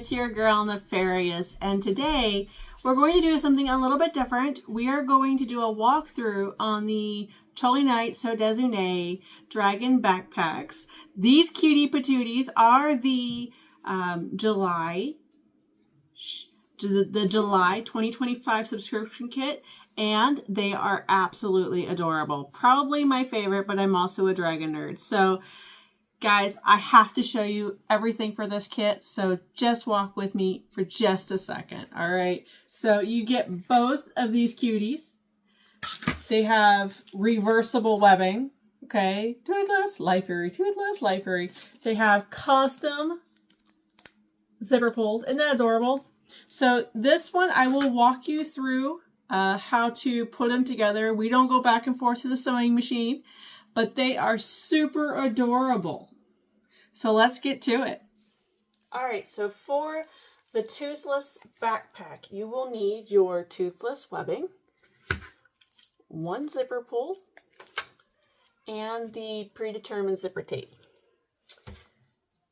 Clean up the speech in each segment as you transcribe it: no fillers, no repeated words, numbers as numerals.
it's your girl Nefarious, and today we're going to do something a little bit different. We are going to do a walkthrough on the Choly Night So Desu Dragon backpacks. These cutie patooties are the July 2025 subscription kit, and they are absolutely adorable. Probably my favorite, but I'm also a dragon nerd. So guys, I have to show you everything for this kit, so just walk with me for just a second, all right? So you get both of these cuties. They have reversible webbing, okay? Toothless, Life Fury, Toothless, Life Fury. They have custom zipper pulls. Isn't that adorable? So this one, I will walk you through how to put them together. We don't go back and forth to the sewing machine, but they are super adorable. So let's get to it. All right, so for the toothless backpack, you will need your toothless webbing, one zipper pull, and the predetermined zipper tape.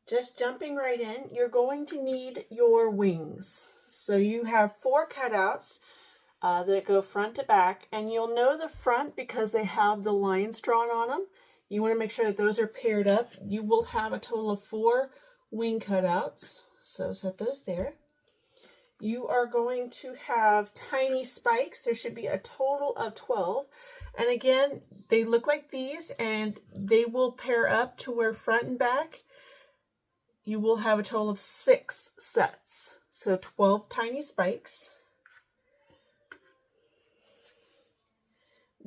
Just jumping right in, you're going to need your wings. So you have 4 cutouts that go front to back, and you'll know the front because they have the lines drawn on them. You want to make sure that those are paired up. You will have a total of 4 wing cutouts. So set those there. You are going to have tiny spikes. There should be a total of 12. And again, they look like these, and they will pair up to where front and back, you will have a total of 6 sets. So 12 tiny spikes.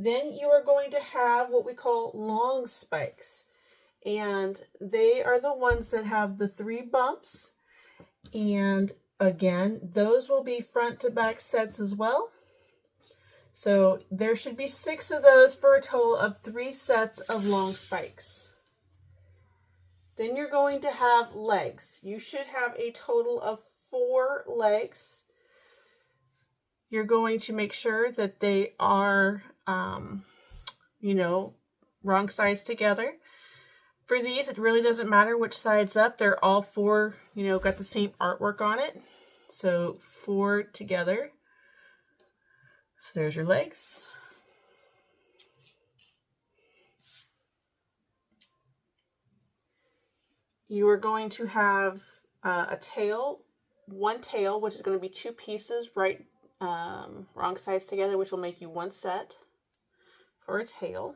Then you are going to have what we call long spikes, and they are the ones that have the 3 bumps, and again, those will be front to back sets as well. So there should be 6 of those for a total of 3 sets of long spikes. Then you're going to have legs. You should have a total of 4 legs. You're going to make sure that they are wrong sides together. For these, it really doesn't matter which side's up. They're all 4, got the same artwork on it. So 4 together. So there's your legs. You are going to have a tail, one tail, which is going to be 2 pieces, wrong sides together, which will make you 1 set for a tail.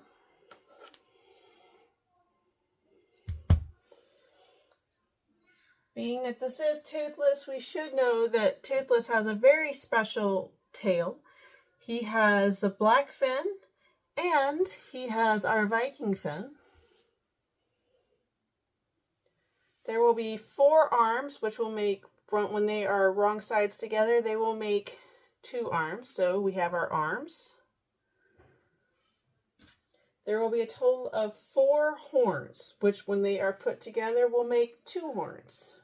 Being that this is toothless, we should know that Toothless has a very special tail. He has the black fin, and he has our Viking fin. There will be 4 arms, which will make, when they are wrong sides together, they will make 2 arms. So we have our arms. There will be a total of 4 horns, which when they are put together will make 2 horns.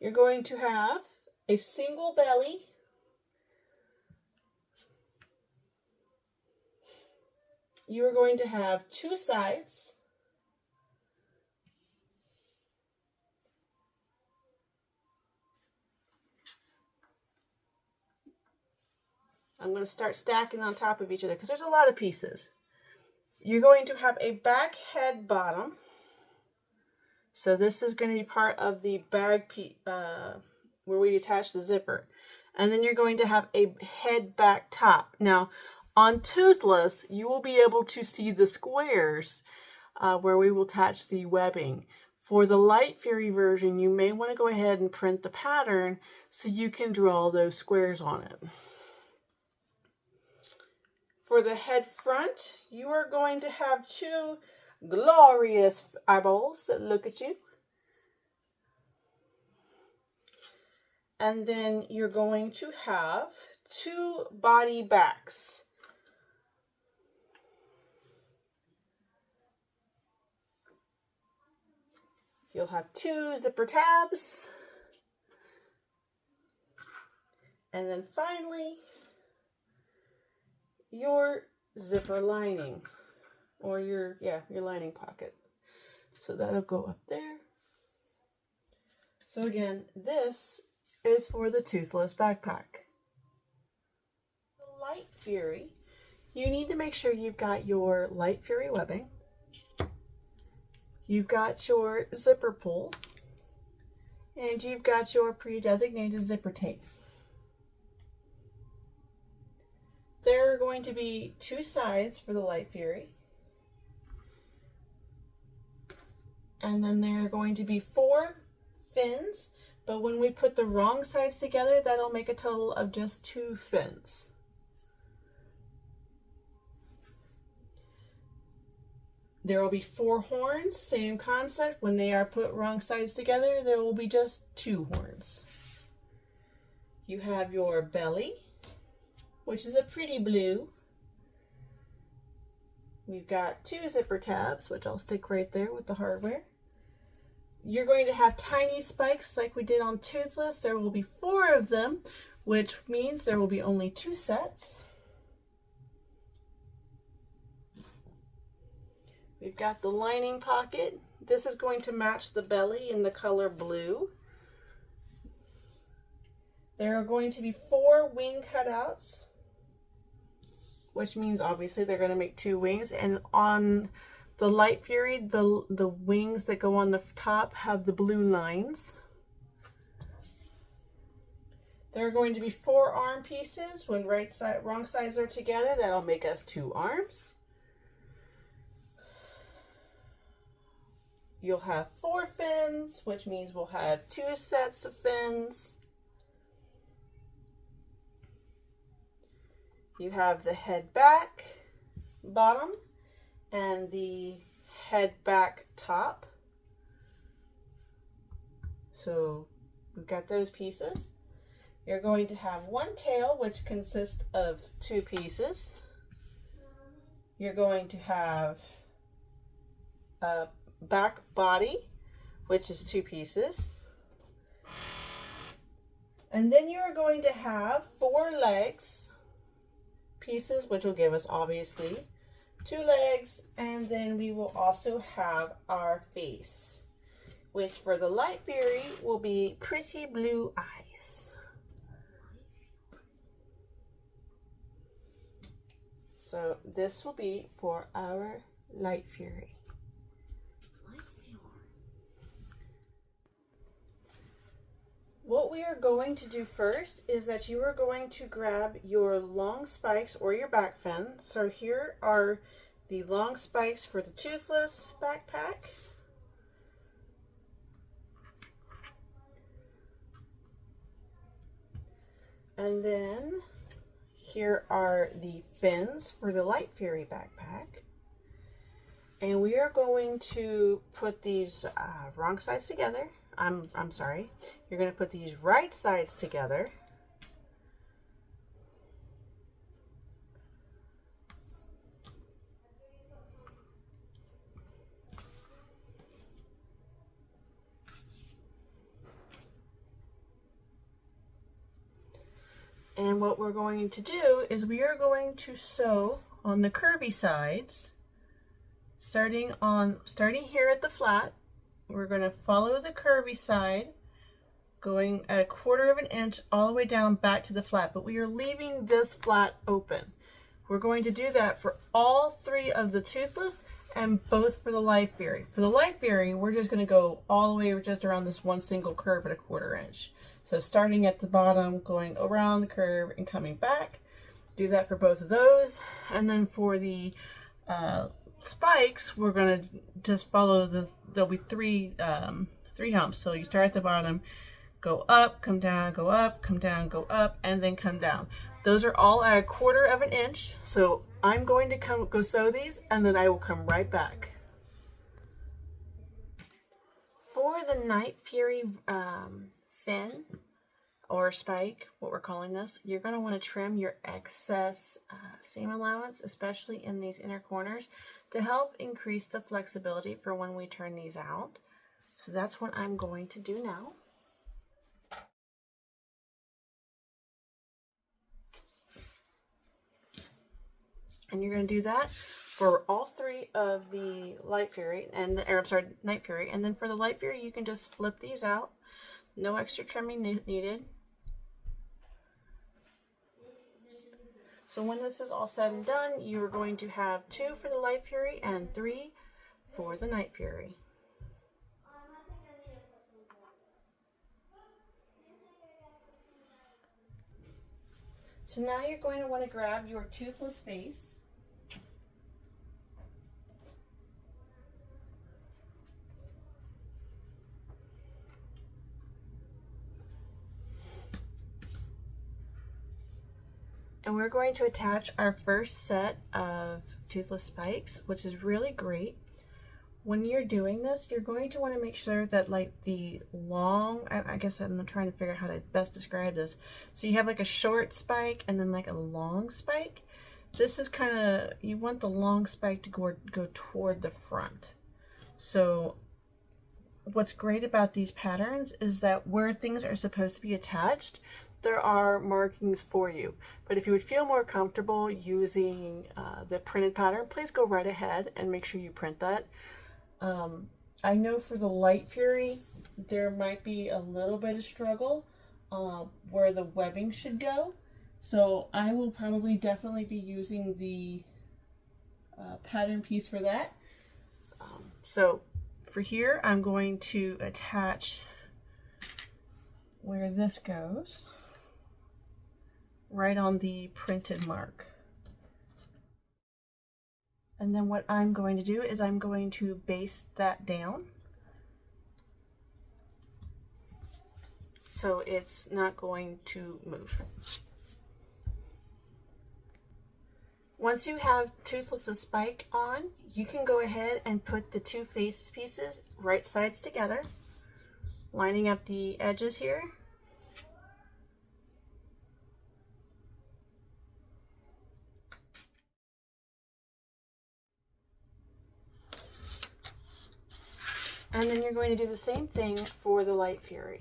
You're going to have a single belly, you are going to have 2 sides, I'm going to start stacking on top of each other because there's a lot of pieces. You're going to have a back head bottom. So this is going to be part of the bag where we attach the zipper. And then you're going to have a head back top. Now, on Toothless, you will be able to see the squares where we will attach the webbing. For the Light Fury version, you may want to go ahead and print the pattern so you can draw those squares on it. For the head front, you are going to have 2 glorious eyeballs that look at you. And then you're going to have 2 body backs. You'll have 2 zipper tabs. And then finally, your zipper lining. or your lining pocket. So that'll go up there. So again, this is for the toothless backpack. The Light Fury, you need to make sure you've got your Light Fury webbing. You've got your zipper pull, and you've got your pre-designated zipper tape. There are going to be 2 sides for the Light Fury, and then there are going to be 4 fins, but when we put the wrong sides together, that'll make a total of just 2 fins. There will be 4 horns, same concept. When they are put wrong sides together, there will be just 2 horns. You have your belly, which is a pretty blue. We've got 2 zipper tabs, which I'll stick right there with the hardware. You're going to have tiny spikes like we did on Toothless. There will be 4 of them, which means there will be only 2 sets. We've got the lining pocket. This is going to match the belly in the color blue. There are going to be 4 wing cutouts, which means obviously they're going to make 2 wings. And on the Light Fury, the wings that go on the top have the blue lines. There are going to be 4 arm pieces. When wrong sides are together, that'll make us 2 arms. You'll have 4 fins, which means we'll have 2 sets of fins. You have the head back bottom and the head back top. So we've got those pieces. You're going to have 1 tail, which consists of 2 pieces. You're going to have a back body, which is 2 pieces. And then you are going to have 4 legs pieces, which will give us obviously 2 legs. And then we will also have our face, which for the Light Fury will be pretty blue eyes. So this will be for our Light Fury. What we are going to do first is that you are going to grab your long spikes or your back fin. So here are the long spikes for the Toothless backpack. And then here are the fins for the Light Fury backpack. And we are going to put these wrong sides together. I'm sorry. You're going to put these right sides together. And what we're going to do is we are going to sew on the curvy sides, starting here at the flat. We're going to follow the curvy side, going at 1/4 of an inch all the way down back to the flat, but we are leaving this flat open. We're going to do that for all 3 of the Toothless and both for the Light Fury. For the Light Fury, we're just going to go all the way just around this one single curve at 1/4 inch. So starting at the bottom, going around the curve and coming back. Do that for both of those. And then for the spikes, we're going to just follow there'll be 3 humps. So you start at the bottom, go up, come down, go up, come down, go up, and then come down. Those are all at 1/4 of an inch. So I'm going to go sew these, and then I will come right back. For the Night Fury fin or spike, what we're calling this, you're going to want to trim your excess seam allowance, especially in these inner corners, to help increase the flexibility for when we turn these out. So that's what I'm going to do now. And you're going to do that for all three of the Light Fury, or I'm sorry, Night Fury. And then for the Light Fury, you can just flip these out. No extra trimming needed. So when this is all said and done, you are going to have 2 for the Light Fury and 3 for the Night Fury. So now you're going to want to grab your toothless face. And we're going to attach our first set of toothless spikes, which is really great. When you're doing this, you're going to want to make sure that like the long, I guess I'm trying to figure out how to best describe this. So you have like a short spike and then like a long spike. This is kind of, you want the long spike to go toward the front. So what's great about these patterns is that where things are supposed to be attached, there are markings for you. But if you would feel more comfortable using the printed pattern, please go right ahead and make sure you print that. I know for the Light Fury, there might be a little bit of struggle where the webbing should go. So I will probably definitely be using the pattern piece for that. So for here, I'm going to attach where this goes, right on the printed mark. And then what I'm going to do is I'm going to baste that down so it's not going to move. Once you have toothless spike on, you can go ahead and put the 2 face pieces right sides together, lining up the edges here. And then you're going to do the same thing for the Light Fury.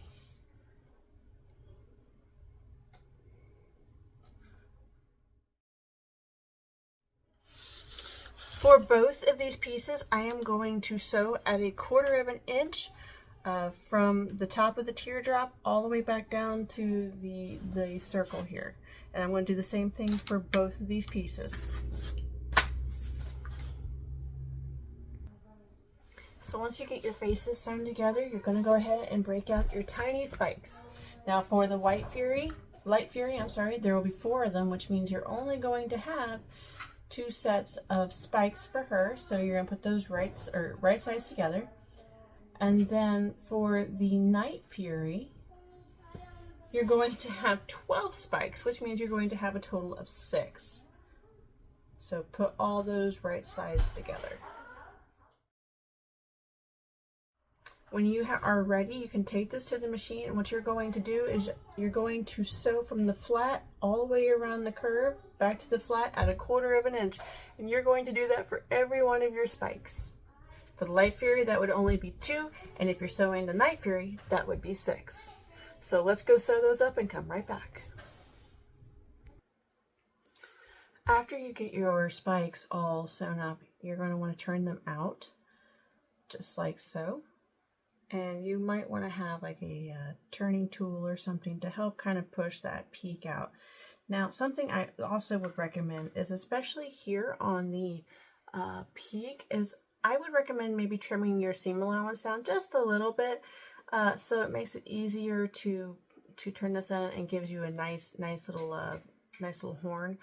For both of these pieces, I am going to sew at 1/4 of an inch from the top of the teardrop all the way back down to the circle here. And I'm going to do the same thing for both of these pieces. So once you get your faces sewn together, you're going to go ahead and break out your tiny spikes. Now for the Light Fury, there will be 4 of them, which means you're only going to have 2 sets of spikes for her. So you're going to put those right sides together. And then for the Night Fury, you're going to have 12 spikes, which means you're going to have a total of 6. So put all those right sides together. When you are ready, you can take this to the machine, and what you're going to do is you're going to sew from the flat all the way around the curve back to the flat at 1/4 of an inch, and you're going to do that for every one of your spikes. For the Light Fury, that would only be 2, and if you're sewing the Night Fury, that would be 6. So let's go sew those up and come right back. After you get your spikes all sewn up, you're going to want to turn them out, just like so. And you might want to have like a turning tool or something to help kind of push that peak out. Now, something I also would recommend is, especially here on the peak, is I would recommend maybe trimming your seam allowance down just a little bit, so it makes it easier to turn this in and gives you a nice little horn.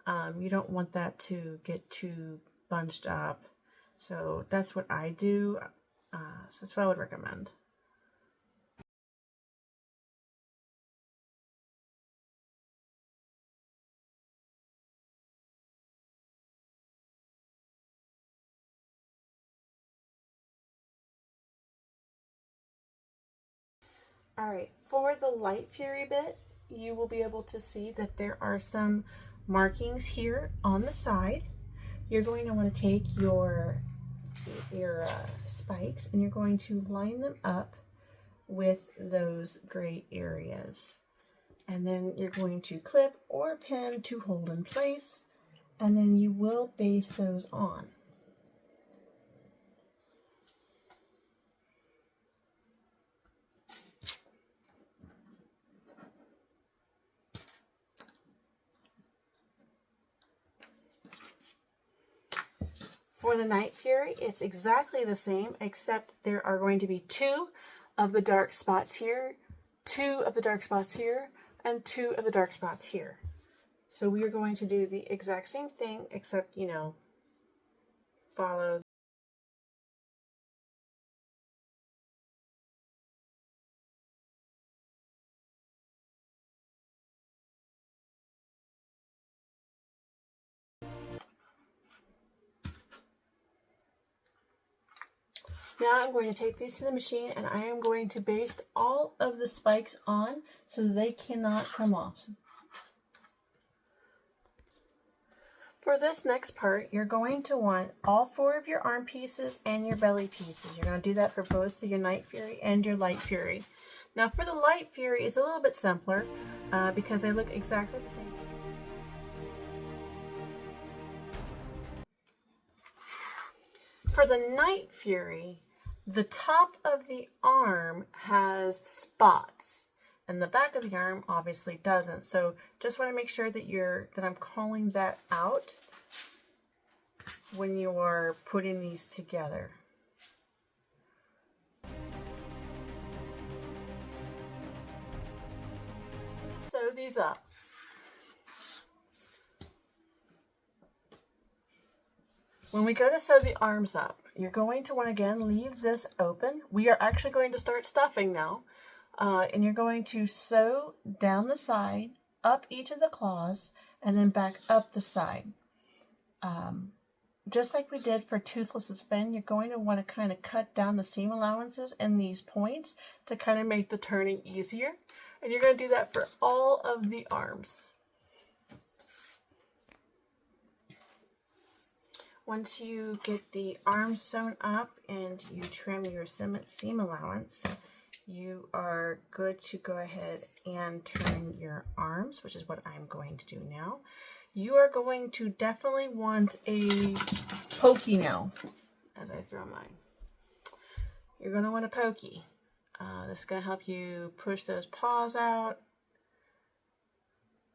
You don't want that to get too bunched up, so that's what I do. So that's what I would recommend. Alright, for the Light Fury bit, you will be able to see that there are some markings here on the side. You're going to want to take your spikes and you're going to line them up with those gray areas. And then you're going to clip or pin to hold in place. and then you will baste those on. For the Night Fury, it's exactly the same, except there are going to be 2 of the dark spots here, 2 of the dark spots here, and 2 of the dark spots here. So we are going to do the exact same thing, except, you know, follow. Now I'm going to take these to the machine and I am going to baste all of the spikes on so they cannot come off. For this next part, you're going to want all 4 of your arm pieces and your belly pieces. You're going to do that for both your Night Fury and your Light Fury. Now for the Light Fury, it's a little bit simpler because they look exactly the same. For the Night Fury, the top of the arm has spots and the back of the arm obviously doesn't. So just want to make sure that I'm calling that out when you are putting these together. Sew these up. When we go to sew the arms up, you're going to want to again leave this open. We are actually going to start stuffing now. And you're going to sew down the side, up each of the claws, and then back up the side. Just like we did for Toothless's fin, you're going to want to kind of cut down the seam allowances and these points to kind of make the turning easier. And you're going to do that for all of the arms. Once you get the arms sewn up and you trim your seam allowance, you are good to go ahead and turn your arms, which is what I'm going to do now. You are going to definitely want a pokey now, as I throw mine. You're going to want a pokey. This is going to help you push those paws out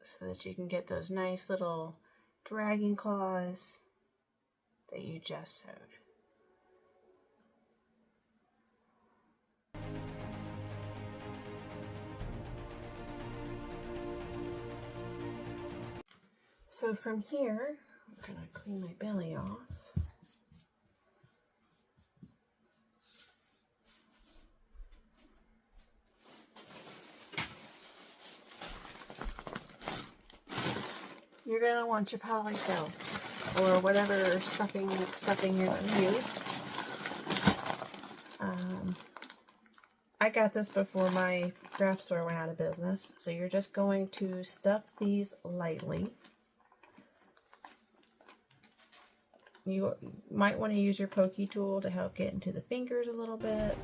so that you can get those nice little dragging claws that you just sewed. So from here, I'm going to clean my belly off. You're going to want your polyfill or whatever stuffing you're going to use. I got this before my craft store went out of business. So you're just going to stuff these lightly. You might want to use your pokey tool to help get into the fingers a little bit.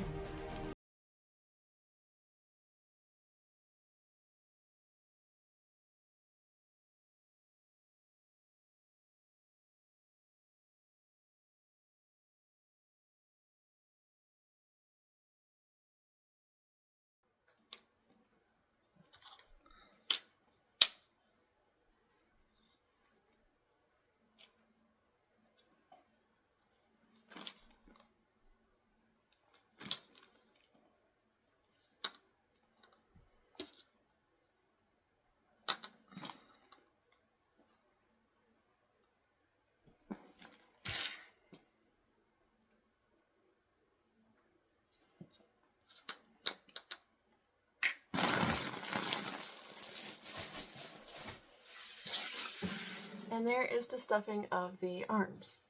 And there is the stuffing of the arms.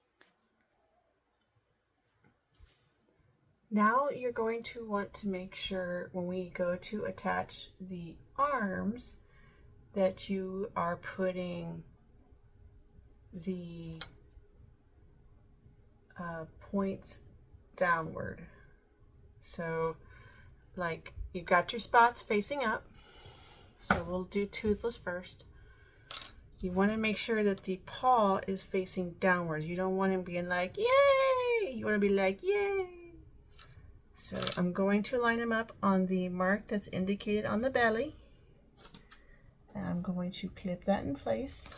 Now you're going to want to make sure when we go to attach the arms that you are putting the points downward. So like you've got your spots facing up. So we'll do Toothless first. you want to make sure that the paw is facing downwards. You don't want him being like, yay! You want to be like, yay! So I'm going to line him up on the mark that's indicated on the belly. And I'm going to clip that in place.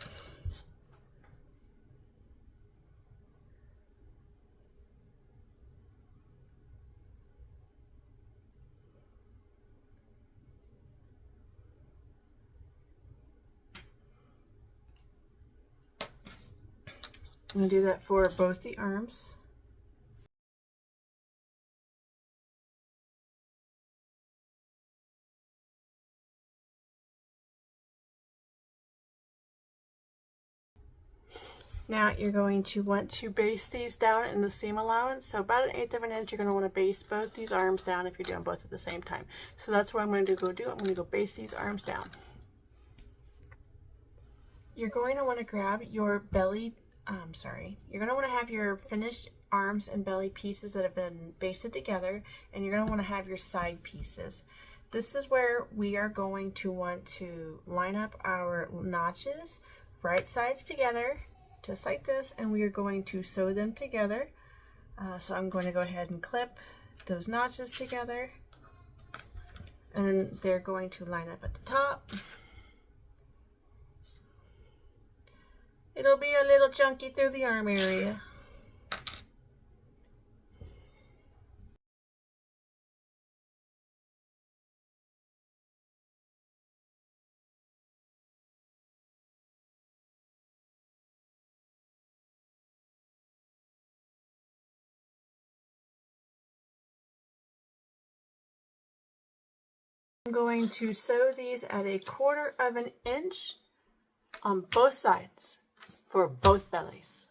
I'm going to do that for both the arms. Now you're going to want to baste these down in the seam allowance. So about 1/8 of an inch, you're going to want to baste both these arms down if you're doing both at the same time. So that's what I'm going to go do. I'm going to go baste these arms down. You're going to want to grab your belly, you're going to want to have your finished arms and belly pieces that have been basted together, and you're going to want to have your side pieces. This is where we are going to want to line up our notches, right sides together, just like this, and we are going to sew them together. So I'm going to go ahead and clip those notches together, and they're going to line up at the top. It'll be a little chunky through the arm area. I'm going to sew these at 1/4 of an inch on both sides for both bellies.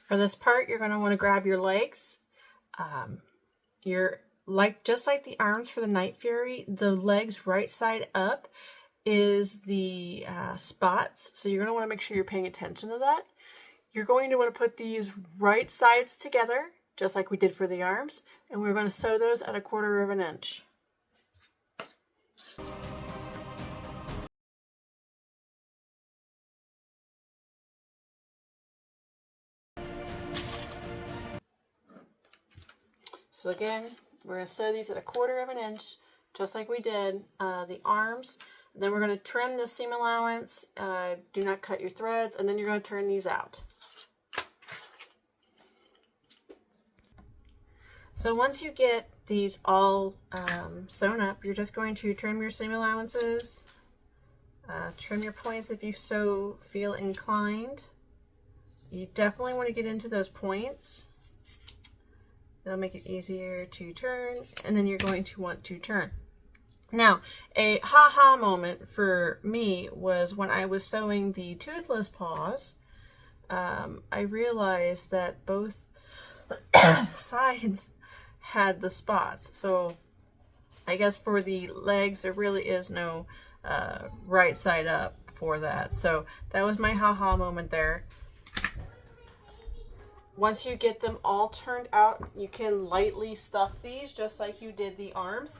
For this part, you're going to want to grab your legs. Just like the arms for the Night Fury, the legs right side up is the spots. So you're going to want to make sure you're paying attention to that. You're going to want to put these right sides together, just like we did for the arms, and we're going to sew those at 1/4 of an inch. So again, we're going to sew these at 1/4 of an inch, just like we did the arms. Then we're going to trim the seam allowance. Do not cut your threads, and then you're going to turn these out. So once you get these all sewn up, you're just going to trim your seam allowances, trim your points if you so feel inclined. You definitely want to get into those points. It'll make it easier to turn, and then you're going to want to turn. Now, a ha-ha moment for me was when I was sewing the toothless paws. I realized that both sides had the spots. So I guess for the legs, there really is no right side up for that. So that was my ha-ha moment there. Once you get them all turned out, you can lightly stuff these just like you did the arms.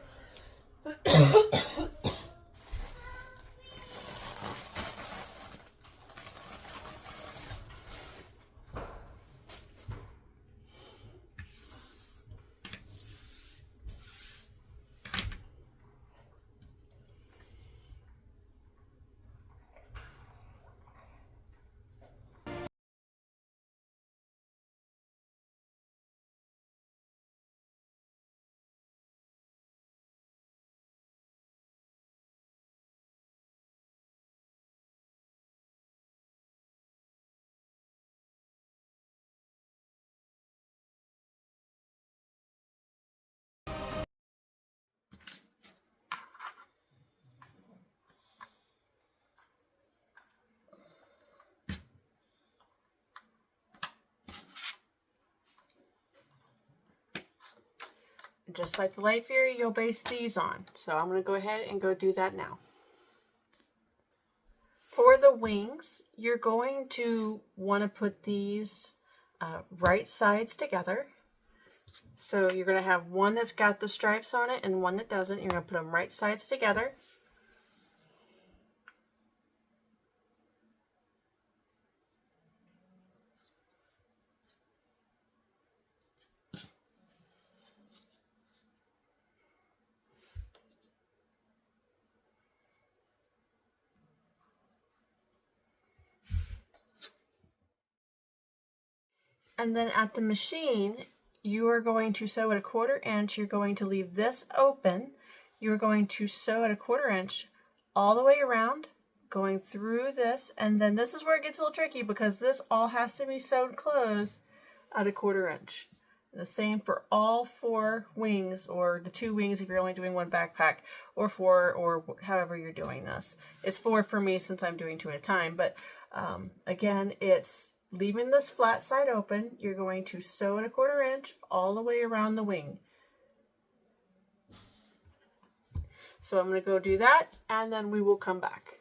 Just like the Light Fury, you'll base these on. So I'm going to go ahead and go do that now. For the wings, you're going to want to put these right sides together. So you're going to have one that's got the stripes on it and one that doesn't. You're going to put them right sides together. And then at the machine, you are going to sew at a 1/4 inch. You're going to leave this open. You're going to sew at a 1/4 inch all the way around, going through this. And then this is where it gets a little tricky because this all has to be sewed closed at a 1/4 inch. And the same for all 4 wings, or the 2 wings if you're only doing 1 backpack, or 4, or however you're doing this. It's 4 for me since I'm doing 2 at a time. But again, it's leaving this flat side open. You're going to sew at a 1/4 inch all the way around the wing. So I'm going to go do that, and then we will come back.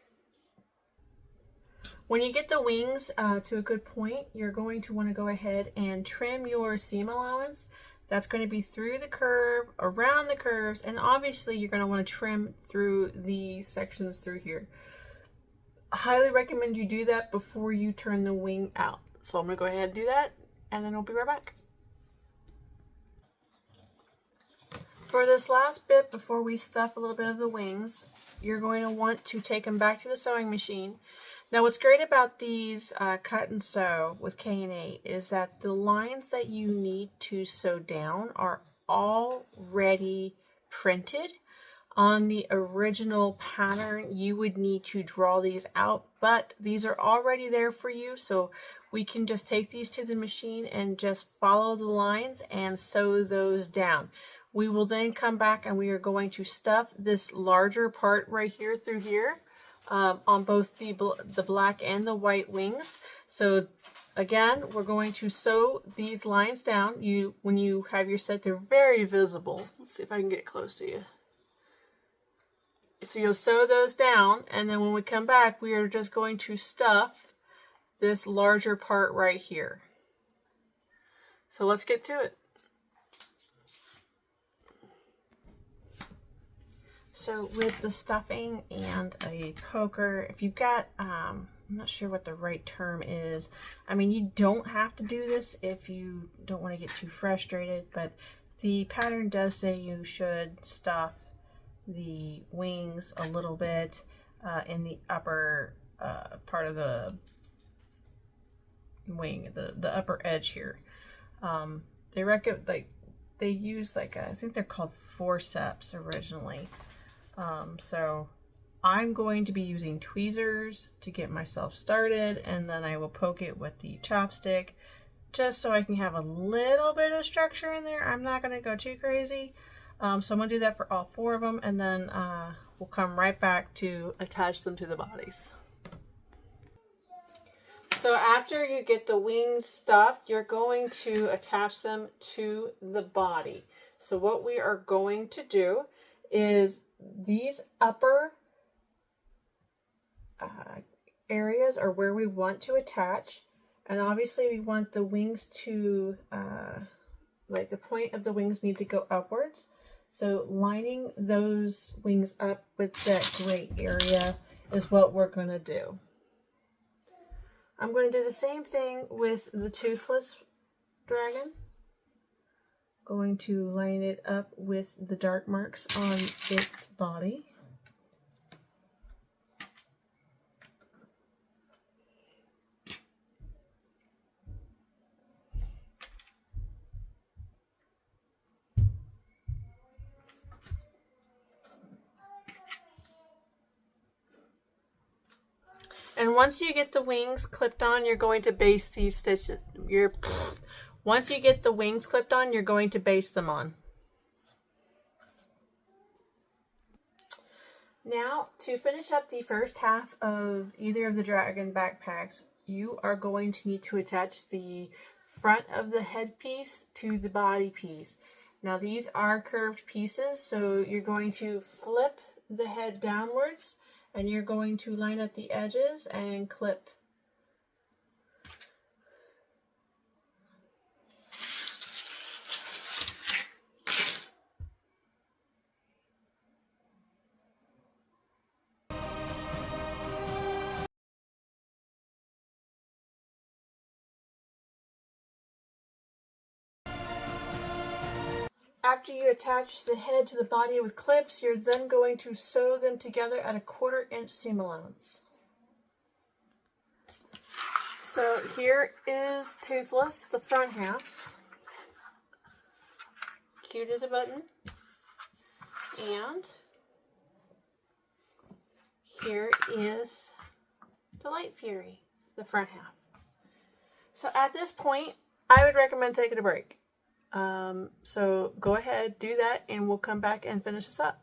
When you get the wings to a good point, you're going to want to go ahead and trim your seam allowance. That's going to be through the curve, around the curves, and obviously you're going to want to trim through the sections through here. I highly recommend you do that before you turn the wing out. So I'm going to go ahead and do that, and then we'll be right back. For this last bit, before we stuff a little bit of the wings, you're going to want to take them back to the sewing machine. Now what's great about these cut and sew with K&A is that the lines that you need to sew down are already printed. On the original pattern, you would need to draw these out, but these are already there for you, so we can just take these to the machine and just follow the lines and sew those down. We will then come back and we are going to stuff this larger part right here through here on both the black and the white wings. So again, we're going to sew these lines down. When you have your set, they're very visible. Let's see if I can get close to you. So you'll sew those down, and then when we come back, we are just going to stuff this larger part right here. So let's get to it. So with the stuffing and a poker, if you've got, I'm not sure what the right term is. I mean, you don't have to do this if you don't want to get too frustrated, but the pattern does say you should stuff the wings a little bit in the upper part of the wing, the upper edge here. They recommend, like, they use like I think they're called forceps originally. So I'm going to be using tweezers to get myself started, and then I will poke it with the chopstick just so I can have a little bit of structure in there. I'm not going to go too crazy. So I'm going to do that for all 4 of them, and then we'll come right back to attach them to the bodies. So after you get the wings stuffed, you're going to attach them to the body. So what we are going to do is these upper areas are where we want to attach, and obviously we want the wings to like the point of the wings need to go upwards. So lining those wings up with that gray area is what we're going to do. I'm going to do the same thing with the toothless dragon. Going to line it up with the dark marks on its body. And once you get the wings clipped on, you're going to baste these stitches. Once you get the wings clipped on, you're going to baste them on. Now, to finish up the first half of either of the dragon backpacks, you are going to need to attach the front of the headpiece to the body piece. Now, these are curved pieces, so you're going to flip the head downwards, and you're going to line up the edges and clip. After you attach the head to the body with clips, you're then going to sew them together at a 1/4 inch seam allowance. So here is Toothless, the front half. Cute as a button. And here is the Light Fury, the front half. So at this point, I would recommend taking a break. So go ahead, do that, and we'll come back and finish this up.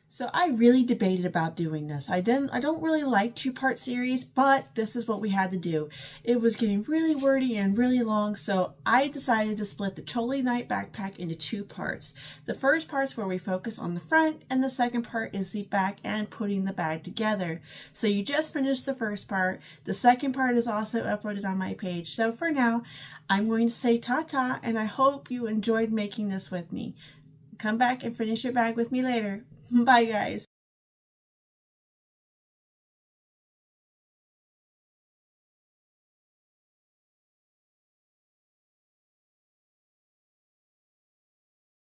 So I really debated about doing this. I don't really like two-part series, but this is what we had to do. It was getting really wordy and really long, so I decided to split the Choly Night backpack into two parts. The first part's where we focus on the front, and the second part is the back and putting the bag together. So you just finished the first part. The second part is also uploaded on my page. So for now, I'm going to say ta-ta, and I hope you enjoyed making this with me. Come back and finish your bag with me later. Bye, guys.